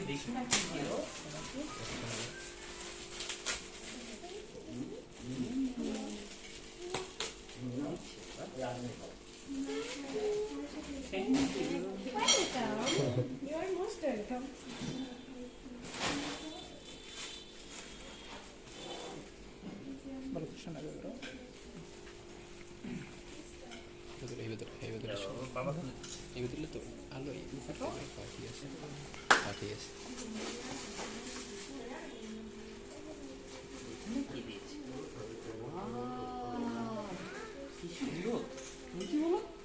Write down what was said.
দেখি না কি ছিল You are most welcome. তো আলো ঠিক আছে ঠিক আছে কি দিয়েছি কি সুন্দর তুমি কি বলো